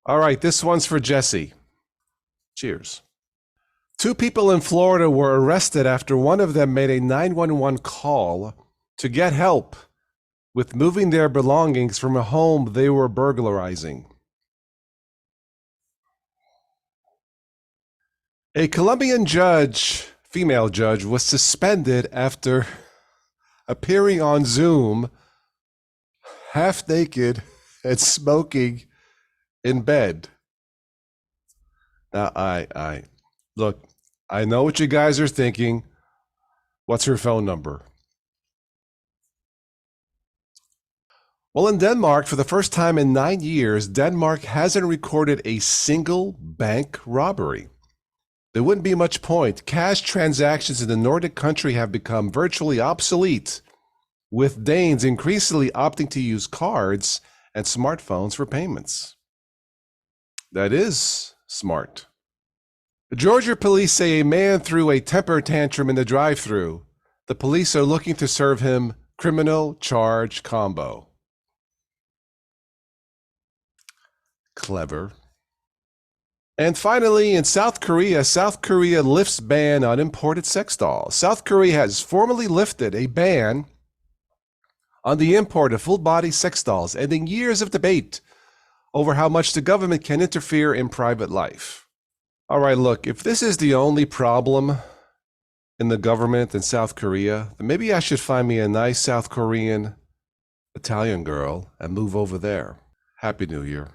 All right, this one's for Jesse. Cheers. Two people in Florida were arrested after one of them made a 911 call to get help with moving their belongings from a home they were burglarizing. A Colombian judge, female judge, was suspended after appearing on Zoom half naked and smoking in bed. Now, look, I know what you guys are thinking. What's her phone number? Well, in Denmark, for the first time in 9 years, Denmark hasn't recorded a single bank robbery. There wouldn't be much point. Cash transactions in the Nordic country have become virtually obsolete, with Danes increasingly opting to use cards and smartphones for payments. That is smart. The Georgia police say a man threw a temper tantrum in the drive-thru. The police are looking to serve him criminal charge combo. Clever. And finally, in South Korea lifts ban on imported sex dolls. South Korea has formally lifted a ban on the import of full-body sex dolls, ending years of debate over how much the government can interfere in private life. All right, look, if this is the only problem in the government in South Korea, then maybe I should find me a nice South Korean Italian girl and move over there. Happy New Year.